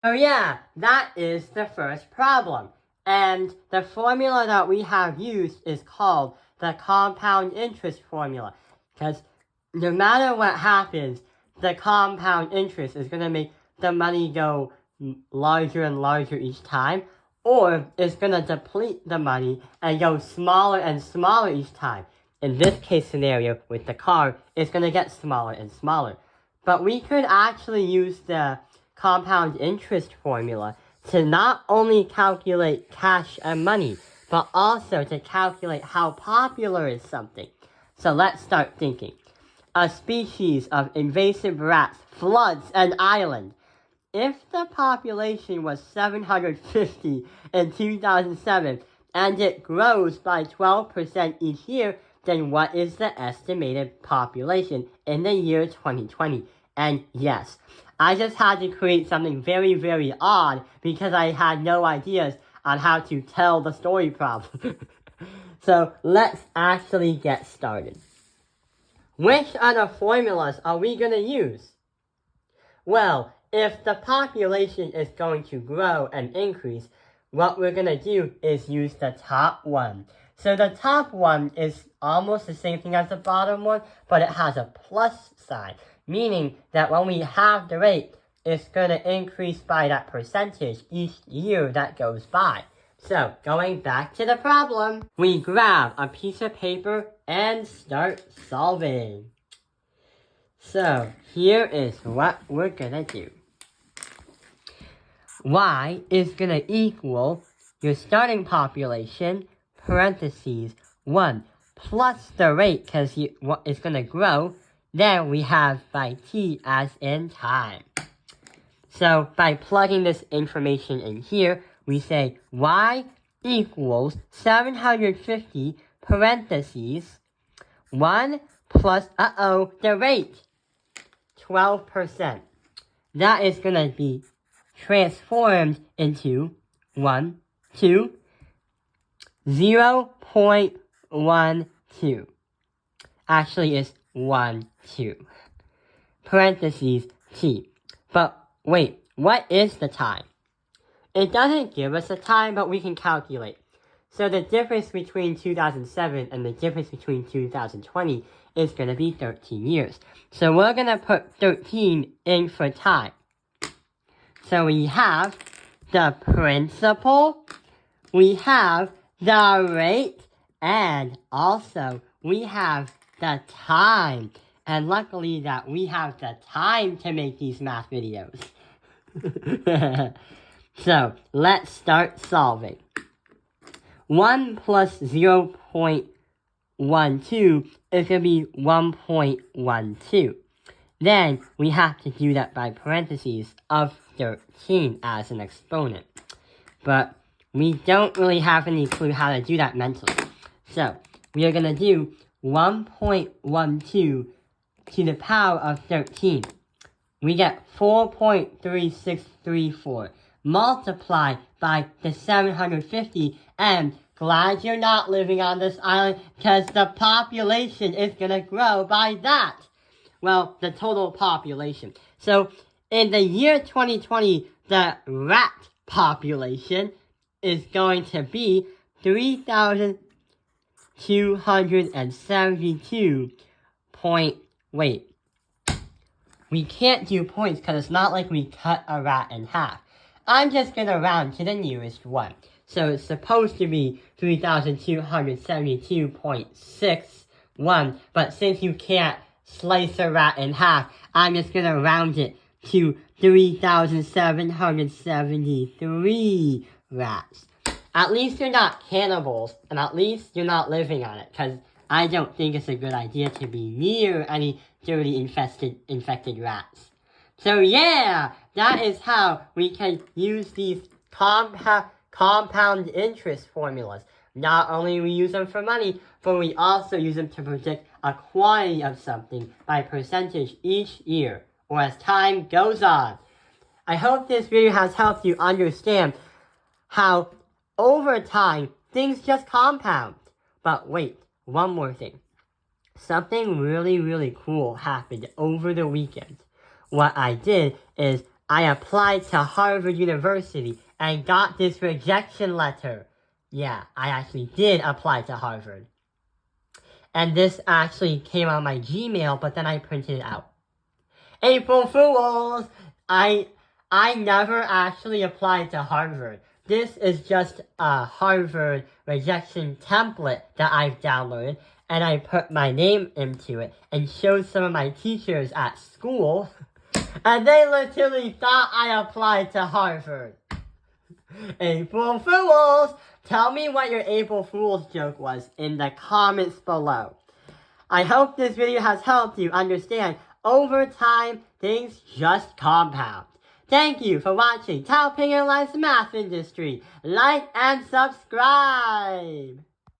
Oh yeah, that is the first problem. And the formula that we have used is called the compound interest formula. Because no matter what happens, the compound interest is going to make the money go larger and larger each time, or it's going to deplete the money and go smaller and smaller each time. In this case scenario, with the car, it's going to get smaller and smaller. But we could actually use the compound interest formula to not only calculate cash and money, but also to calculate how popular is something. So let's start thinking. A species of invasive rats floods an island. If the population was 750 in 2007 and it grows by 12% each year, then what is the estimated population in the year 2020? And yes, I just had to create something very, very odd because I had no ideas on how to tell the story problem. So let's actually get started. Which other formulas are we going to use? Well, if the population is going to grow and increase, what we're going to do is use the top one. So the top one is almost the same thing as the bottom one, but it has a plus sign, meaning that when we have the rate, it's going to increase by that percentage each year that goes by. So, going back to the problem, we grab a piece of paper and start solving. So, here is what we're going to do. Y is going to equal your starting population, parentheses, 1, plus the rate, because it's going to grow. Then we have by t as in time. So by plugging this information in here, we say y equals 750 parentheses 1 plus, the rate, 12%. That is going to be transformed into 0.12. Actually, it's 1, 2. Parentheses t. But wait, what is the time? It doesn't give us a time, but we can calculate. So the difference between 2007 and the difference between 2020 is going to be 13 years. So we're going to put 13 in for time. So we have the principal, we have the rate, and also we have the time. And luckily that we have the time to make these math videos. So, let's start solving. 1 plus 0.12 is going to be 1.12. Then, we have to do that by parentheses of 13 as an exponent. But, we don't really have any clue how to do that mentally. So, we are going to do 1.12 to the power of 13. We get 4.3634 multiplied by the 750, and glad you're not living on this island because the population is going to grow by that. Well, the total population. So, in the year 2020, the rat population is going to be 3,272. Wait. We can't do points because it's not like we cut a rat in half. I'm just going to round to the nearest one. So it's supposed to be 3,272.61, but since you can't slice a rat in half, I'm just going to round it to 3,773 rats. At least you're not cannibals, and at least you're not living on it, because I don't think it's a good idea to be near any dirty infected rats. So yeah, that is how we can use these compound interest formulas. Not only we use them for money, but we also use them to predict a quantity of something by percentage each year, or as time goes on. I hope this video has helped you understand how over time things just compound. But wait, one more thing. Something really, really cool happened over the weekend. What I did is I applied to Harvard University and got this rejection letter. Yeah, I actually did apply to Harvard. And this actually came on my Gmail, but then I printed it out. April Fools! I never actually applied to Harvard. This is just a Harvard rejection template that I've downloaded, and I put my name into it and showed some of my teachers at school, and they literally thought I applied to Harvard. April Fools! Tell me what your April Fool's joke was in the comments below. I hope this video has helped you understand over time, things just compound. Thank you for watching Tao Ping Life's Math Industry. Like and subscribe!